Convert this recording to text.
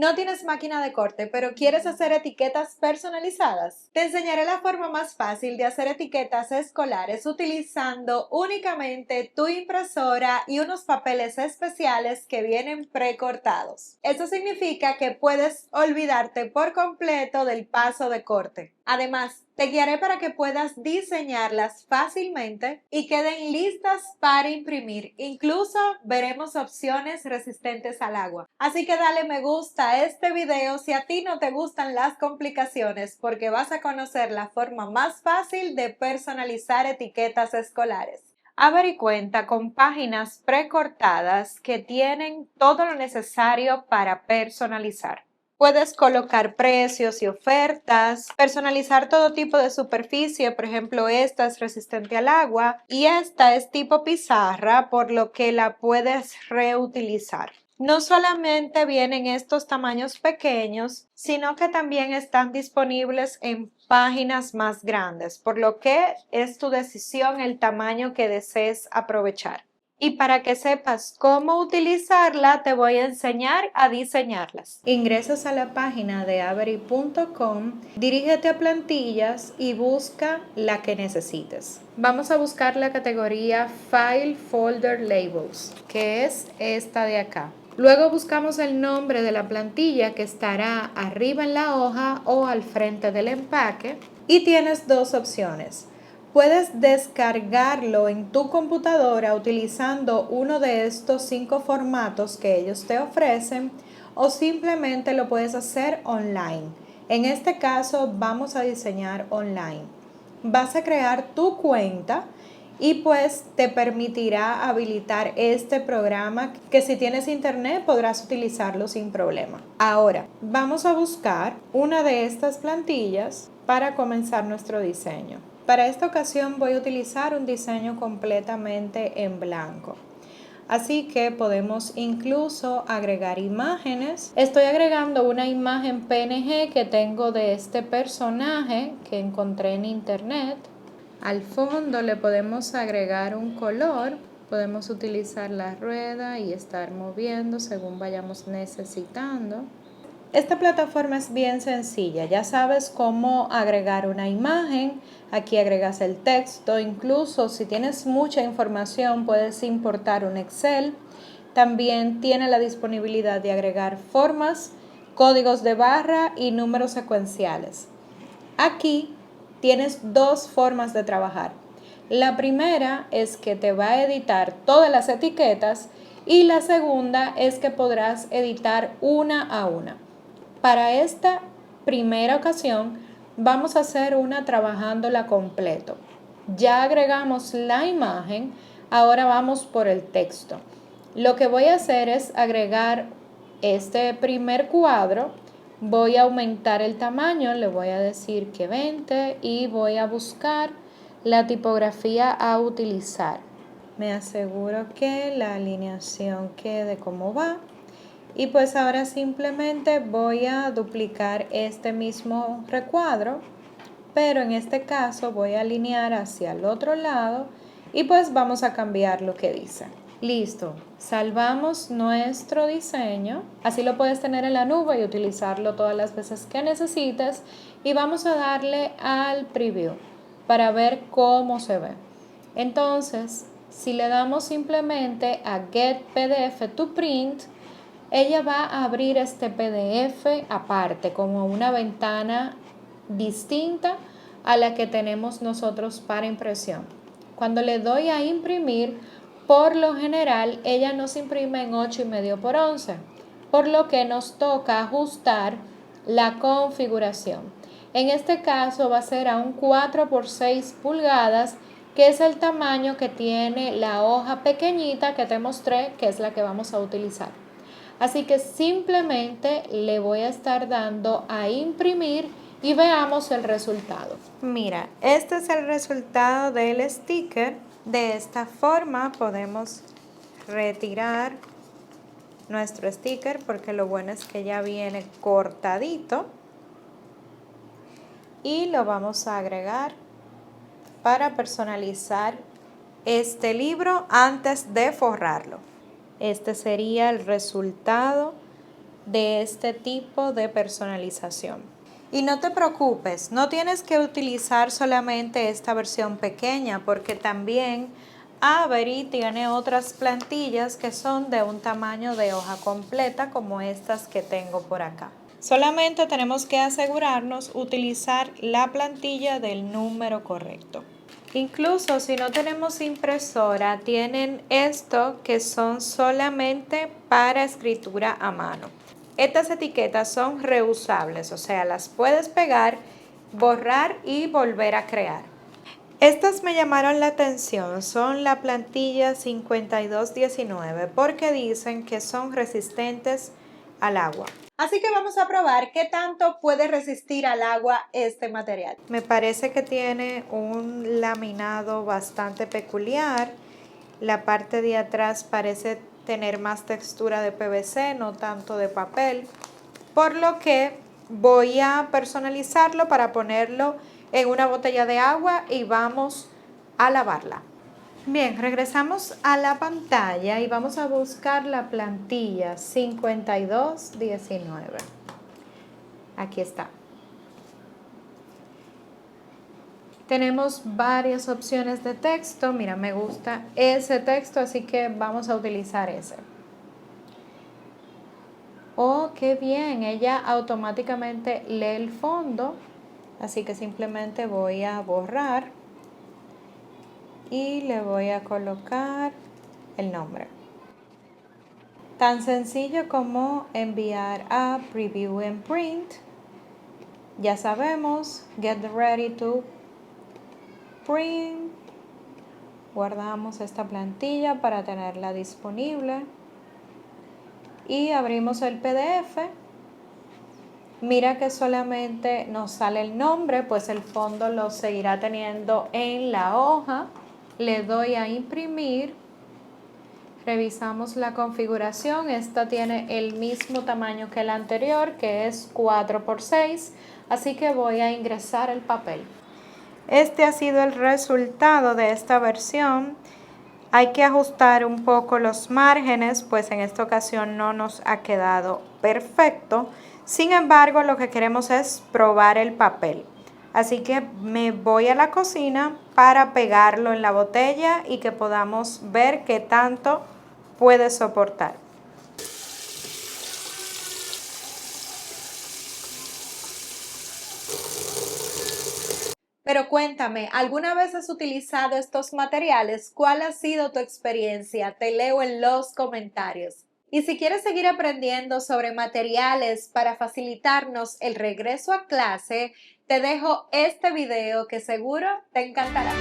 ¿No tienes máquina de corte, pero quieres hacer etiquetas personalizadas? Te enseñaré la forma más fácil de hacer etiquetas escolares utilizando únicamente tu impresora y unos papeles especiales que vienen precortados. Eso significa que puedes olvidarte por completo del paso de corte. Además, te guiaré para que puedas diseñarlas fácilmente y queden listas para imprimir. Incluso veremos opciones resistentes al agua. Así que dale me gusta a este video si a ti no te gustan las complicaciones, porque vas a conocer la forma más fácil de personalizar etiquetas escolares. Avery cuenta con páginas precortadas que tienen todo lo necesario para personalizar. Puedes colocar precios y ofertas, personalizar todo tipo de superficie, por ejemplo, esta es resistente al agua y esta es tipo pizarra, por lo que la puedes reutilizar. No solamente vienen estos tamaños pequeños, sino que también están disponibles en páginas más grandes, por lo que es tu decisión el tamaño que desees aprovechar. Y para que sepas cómo utilizarla, te voy a enseñar a diseñarlas. Ingresas a la página de avery.com, dirígete a plantillas y busca la que necesites. Vamos a buscar la categoría File Folder Labels, que es esta de acá. Luego buscamos el nombre de la plantilla que estará arriba en la hoja o al frente del empaque y tienes dos opciones. Puedes descargarlo en tu computadora utilizando uno de estos 5 formatos que ellos te ofrecen o simplemente lo puedes hacer online. En este caso vamos a diseñar online. Vas a crear tu cuenta y pues te permitirá habilitar este programa que si tienes internet podrás utilizarlo sin problema. Ahora vamos a buscar una de estas plantillas para comenzar nuestro diseño. Para esta ocasión voy a utilizar un diseño completamente en blanco. Así que podemos incluso agregar imágenes. Estoy agregando una imagen PNG que tengo de este personaje que encontré en internet. Al fondo le podemos agregar un color. Podemos utilizar la rueda y estar moviendo según vayamos necesitando. Esta plataforma es bien sencilla, ya sabes cómo agregar una imagen, aquí agregas el texto, incluso si tienes mucha información puedes importar un Excel, también tiene la disponibilidad de agregar formas, códigos de barra y números secuenciales. Aquí tienes dos formas de trabajar. La primera es que te va a editar todas las etiquetas y la segunda es que podrás editar una a una. Para esta primera ocasión vamos a hacer una trabajándola completo. Ya agregamos la imagen, ahora vamos por el texto. Lo que voy a hacer es agregar este primer cuadro, voy a aumentar el tamaño, le voy a decir que 20 y voy a buscar la tipografía a utilizar. Me aseguro que la alineación quede como va. Y pues ahora simplemente voy a duplicar este mismo recuadro, pero en este caso voy a alinear hacia el otro lado y pues vamos a cambiar lo que dice. Listo, salvamos nuestro diseño, así lo puedes tener en la nube y utilizarlo todas las veces que necesites y vamos a darle al preview para ver cómo se ve. Entonces, si le damos simplemente a Get PDF to Print, ella va a abrir este PDF aparte, como una ventana distinta a la que tenemos nosotros para impresión. Cuando le doy a imprimir, por lo general, ella nos imprime en 8,5 por 11, por lo que nos toca ajustar la configuración. En este caso va a ser a un 4 por 6 pulgadas, que es el tamaño que tiene la hoja pequeñita que te mostré, que es la que vamos a utilizar. Así que simplemente le voy a estar dando a imprimir y veamos el resultado. Mira, este es el resultado del sticker. De esta forma podemos retirar nuestro sticker porque lo bueno es que ya viene cortadito y lo vamos a agregar para personalizar este libro antes de forrarlo. Este sería el resultado de este tipo de personalización. Y no te preocupes, no tienes que utilizar solamente esta versión pequeña porque también Avery tiene otras plantillas que son de un tamaño de hoja completa como estas que tengo por acá. Solamente tenemos que asegurarnos utilizar la plantilla del número correcto. Incluso si no tenemos impresora, tienen esto que son solamente para escritura a mano. Estas etiquetas son reusables, o sea, las puedes pegar, borrar y volver a crear. Estas me llamaron la atención, son la plantilla 5219 porque dicen que son resistentes al agua. Así que vamos a probar qué tanto puede resistir al agua este material. Me parece que tiene un laminado bastante peculiar. La parte de atrás parece tener más textura de PVC, no tanto de papel. Por lo que voy a personalizarlo para ponerlo en una botella de agua y vamos a lavarla. Bien, regresamos a la pantalla y vamos a buscar la plantilla 5219. Aquí está. Tenemos varias opciones de texto. Mira, me gusta ese texto, así que vamos a utilizar ese. Oh, qué bien, ella automáticamente lee el fondo, así que simplemente voy a borrar y le voy a colocar el nombre. Tan sencillo como enviar a Preview and Print. Ya sabemos, get ready to print. Guardamos esta plantilla para tenerla disponible. Y abrimos el PDF. Mira que solamente nos sale el nombre, pues el fondo lo seguirá teniendo en la hoja. Le doy a imprimir. Revisamos la configuración. Esta tiene el mismo tamaño que la anterior, que es 4×6. Así que voy a ingresar el papel. Este ha sido el resultado de esta versión. Hay que ajustar un poco los márgenes, pues en esta ocasión no nos ha quedado perfecto. Sin embargo, lo que queremos es probar el papel. Así que me voy a la cocina para pegarlo en la botella y que podamos ver qué tanto puede soportar. Pero cuéntame, ¿alguna vez has utilizado estos materiales? ¿Cuál ha sido tu experiencia? Te leo en los comentarios. Y si quieres seguir aprendiendo sobre materiales para facilitarnos el regreso a clase, te dejo este video que seguro te encantará.